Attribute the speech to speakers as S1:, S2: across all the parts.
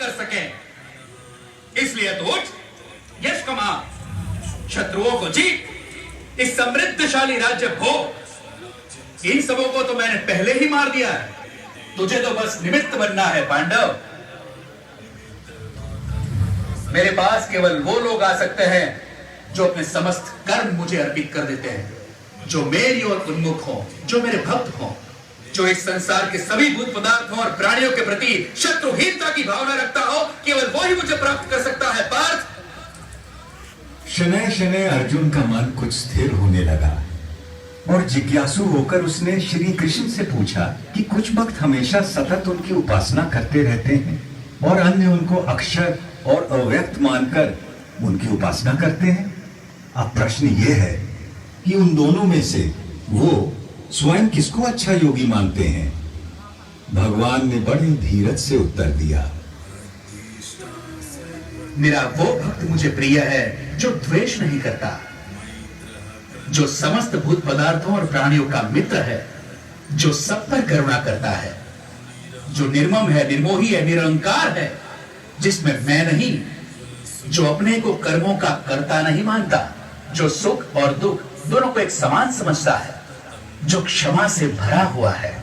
S1: कर सके। इसलिए तो उठ, यश कमा, शत्रुओं को जीत, इस समृद्धशाली राज्य भोग। इन सबों को तो मैंने पहले ही मार दिया है, तुझे तो बस निमित्त बनना है पांडव। मेरे पास केवल वो लोग आ सकते हैं जो अपने समस्त कर्म मुझे अर्पित कर देते हैं, जो मेरी ओर उन्मुख हो, जो मेरे भक्त हो, जो इस संसार के सभी भूत पदार्थों और प्राणियों के प्रति शत्रुहीनता की भावना रखता हो, केवल वो ही मुझे प्राप्त कर सकता है पार्थ।
S2: शनय शनय अर्जुन का मन कुछ स्थिर होने लगा और जिज्ञासु होकर उसने श्री कृष्ण से पूछा कि कुछ भक्त हमेशा सतत उनकी उपासना करते रहते हैं और अन्य उनको अक्षर और अव्यक्त मानकर उनकी उपासना करते हैं। अब प्रश्न ये है कि उन दोनों में से वो स्वयं किसको अच्छा योगी मानते हैं? भगवान ने बड़े धीरज से उत्तर दिया,
S1: मेरा वो भक्त मुझे प्रिय है जो द्वेष नहीं करता, जो समस्त भूत पदार्थों और प्राणियों का मित्र है, जो सब पर करुणा करता है, जो निर्मम है, निर्मोही है, निरंकार है, जिसमें मैं नहीं, जो अपने को कर्मों का कर्ता नहीं मानता, जो सुख और दुख दोनों को एक समान समझता है, जो क्षमा से भरा हुआ है।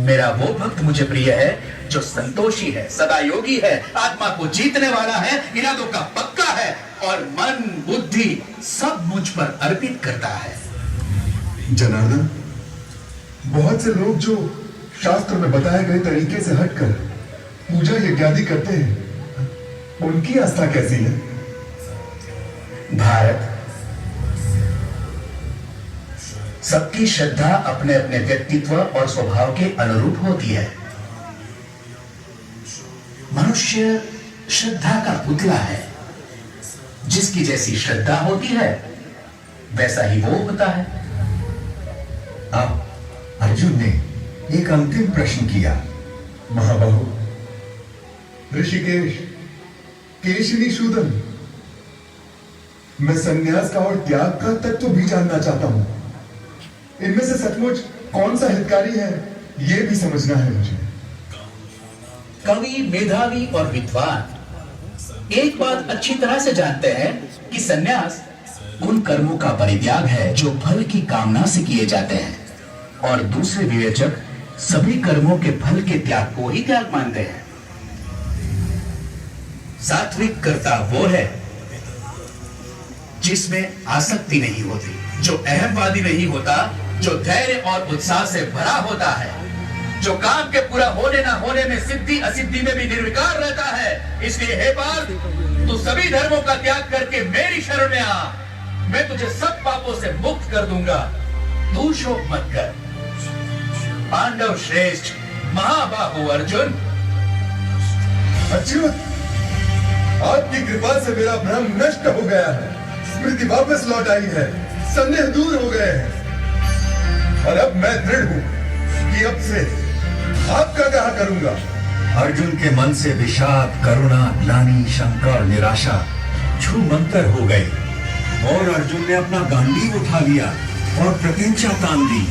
S1: मेरा वो भक्त मुझे प्रिय है जो संतोषी है, सदा योगी है, आत्मा को जीतने वाला है, इरादों का पक्का है और मन बुद्धि सब मुझ पर अर्पित करता है।
S3: जनार्दन, बहुत से लोग जो शास्त्र में बताए गए तरीके से हटकर पूजा यज्ञादि करते हैं, उनकी आस्था कैसी है?
S1: भारत, सबकी श्रद्धा अपने अपने व्यक्तित्व और स्वभाव के अनुरूप होती है। मनुष्य श्रद्धा का पुतला है, जिसकी जैसी श्रद्धा होती है वैसा ही वो होता है।
S2: अब अर्जुन ने एक अंतिम प्रश्न किया,
S3: महाबाहु, ऋषिकेश, केशिनी शूदन, मैं संन्यास का और त्याग का तत्व भी जानना चाहता हूं। इनमें से सचमुच कौन सा हितकारी है, यह भी समझना है मुझे।
S1: कवि, मेधावी और विद्वान एक बात अच्छी तरह से जानते हैं कि सन्यास उन कर्मों का परित्याग है जो फल की कामना से किए जाते हैं, और दूसरे विवेचक सभी कर्मों के फल के त्याग को ही त्याग मानते हैं। सात्विक कर्ता वो है जिसमें आसक्ति नहीं होती, जो अहमवादी नहीं होता, जो धैर्य और उत्साह से भरा होता है, जो काम के पूरा होने ना होने में सिद्धि असिद्धि में भी निर्विकार रहता है। इसलिए हे पार्थ, तू सभी धर्मों का त्याग करके मेरी शरण में आ, मैं तुझे सब पापों से मुक्त कर दूंगा। तू शोक मत कर। पांडव श्रेष्ठ महाबाहु अर्जुन।
S3: अच्युत, आपकी कृपा से मेरा भ्रम नष्ट हो गया है, स्मृति वापस लौट आई है, संदेह दूर हो गए हैं, और अब मैं दृढ़ हूं कि अब से आपका कहा करूंगा।
S2: अर्जुन के मन से विषाद, करुणा, ग्लानि, शंका और निराशा छूमंतर हो गई और अर्जुन ने अपना गांडीव उठा लिया और प्रत्यंचा तान दी।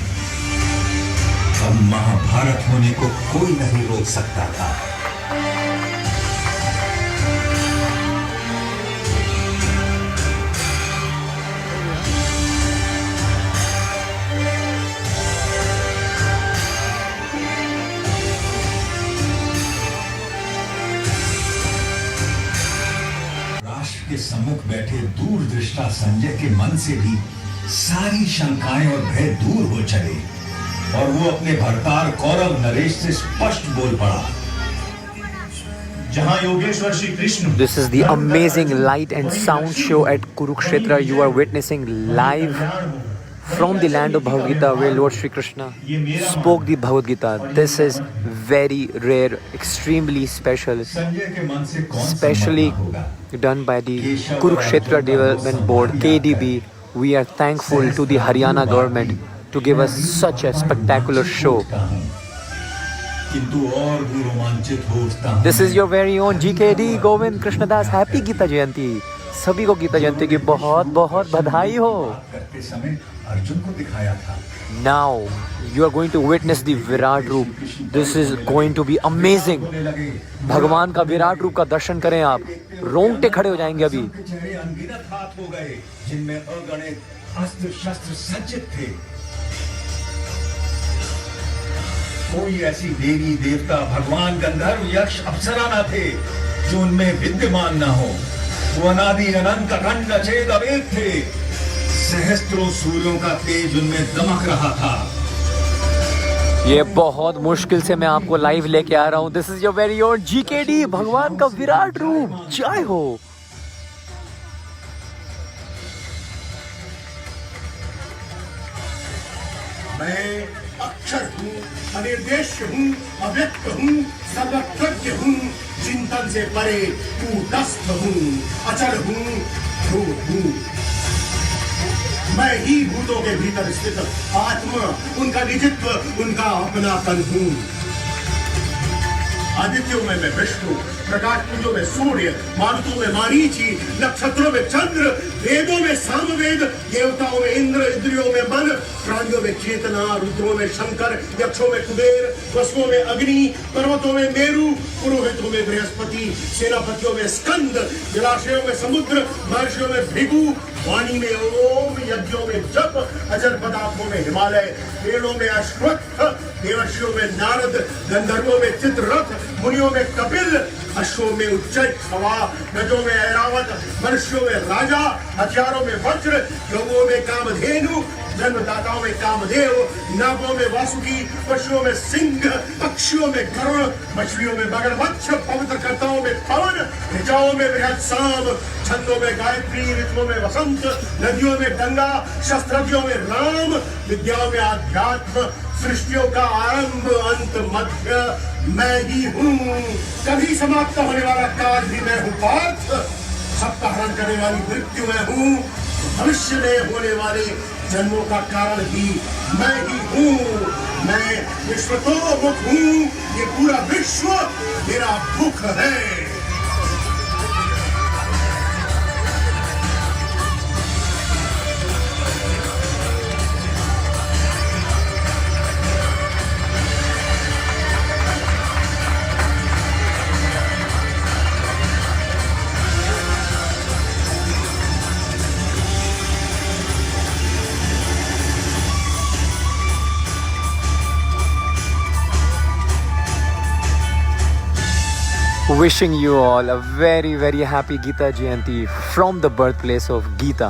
S2: अब महाभारत होने को कोई नहीं रोक सकता था। के सम्मुख बैठे दूरदृष्टा संजय के मन से भी सारी शंकाएं और भय दूर हो चले और वो अपने भरतार कौरव नरेश से स्पष्ट बोल पड़ा।
S3: जहां Yogeshwar Shri Krishna.
S4: This is the amazing light and sound show at Kurukshetra. You are witnessing live from the land of Bhagavad Gita, where Lord Shri Krishna spoke the Bhagavad Gita. This is very rare, extremely special, especially done by the Kurukshetra Development Board, KDB. We are thankful to the Haryana government to give us such a spectacular show. This is your very own GKD Govind Krishnadas. Happy Gita Jayanti. सभी को गीता जयंती की बहुत बहुत बधाई हो।
S2: करते समय अर्जुन को दिखाया था
S4: Now you are going to witness the Virat रूप. This is going to be amazing. भगवान का विराट रूप का दर्शन करें आप, रोंगटे खड़े हो जाएंगे अभी.
S2: चेहरे अनगिनत हाथ हो गए जिनमें अगणित अस्त्र शस्त्र सज्जित थे. कोई ऐसी देवी देवता भगवान गंधर्व यक्ष अप्सरा न थे जो उनमें विद्यमान न हो. वो अनादि अनंत अखंड अचेत अवेद थे. सहस्त्रों सूर्यों का तेज उनमें दमक रहा था.
S4: ये बहुत मुश्किल से मैं आपको लाइव लेके आ रहा हूँ. This is your very own GKD, भगवान का विराट रूप. जय हो.
S5: मैं अक्षर हूँ, अनिर्देश्य हूँ, अव्यक्त हूँ, सर्वज्ञ हूँ, चिंतन से परे कूटस्थ हूँ, अचल हूँ, ध्रुव हूँ. मैं ही भूतों के भीतर स्थित आत्मा, उनका निजित्व, उनका अपनापन हूँ. आदित्यों में मैं विष्णु, प्रकाश पुंजों में सूर्य, मारुतों में मारीची, नक्षत्रों में चंद्र, वेदों में सामवेद, देवताओं में इंद्र, इंद्रियों में मन, प्राणियों में चेतना, रुद्रों में शंकर, यक्षों में कुबेर, वसुओं में अग्नि, पर्वतों में मेरु, पुरोहितों में बृहस्पति, सेनापतियों में स्कंद, जलाशयों में समुद्र, महर्षियों में भृगु, वाणी में ओम, यज्ञों में जप, अजर पदार्थों में हिमालय, पेड़ों में अश्वत्थ, देवर्षियों में नारद, गंधर्वों में चित्ररथ, मुनियों में कपिल, अश्वों में उच्चैःछवा, गजों में ऐरावत, मनुष्यों में राजा, हथियारों में वज्र, गौओं में कामधेनु, जन्मदाताओं में कामदेव, नागों में वासुकी, पशुओं में सिंह, पक्षियों में गरुड़, मछलियों में मगरमच्छ, पवित्रकर्ताओं में पवन, ऋचाओं में बृहत् साम, छंदों में गायत्री, ऋतुओं में वसंत, नदियों में गंगा, शस्त्रज्ञों में राम, विद्याओं में आध्यात्म, सृष्टियों का आरंभ अंत मध्य मैं ही हूँ. कभी समाप्त होने वाला काल भी मैं हूँ पार्थ. सबका हरण करने वाली मृत्यु मैं हूँ. भविष्य में होने वाले जन्मों का कारण भी मैं ही हूँ. मैं विश्वतोमुख हूँ. ये पूरा विश्व मेरा मुख है.
S4: Wishing you all a very very happy Gita Jayanti from the birthplace of Gita.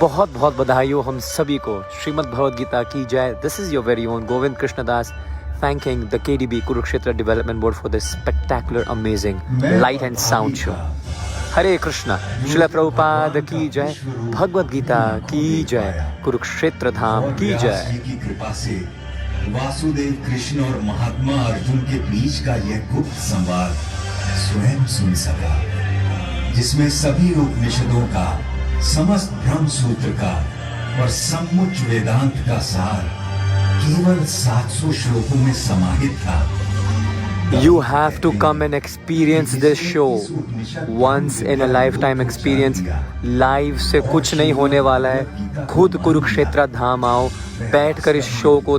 S4: बहुत बहुत बधाई हो हम सभी को. श्रीमद् भगवद गीता की जय. This is your very own Govind Krishna Das thanking the KDB Kurukshetra Development Board for this spectacular amazing light and sound show. हरे कृष्णा. श्रील प्रभुपाद की जय. भगवद गीता की जय. कुरुक्षेत्र धाम की जय.
S2: की कृपा से वासुदेव कृष्ण और महात्मा अर्जुन के बीच का यह गुप्त संवाद स्वयं सुन सका, जिसमें सभी उपनिषदों का, समस्त ब्रह्म सूत्र का और सम्मुच वेदांत का सार केवल 700 श्लोकों में समाहित था.
S4: You have to come and experience this show. Once in a lifetime experience. Live से कुछ नहीं होने वाला है. खुद कुरुक्षेत्र धाम आओ, बैठकर इस शो को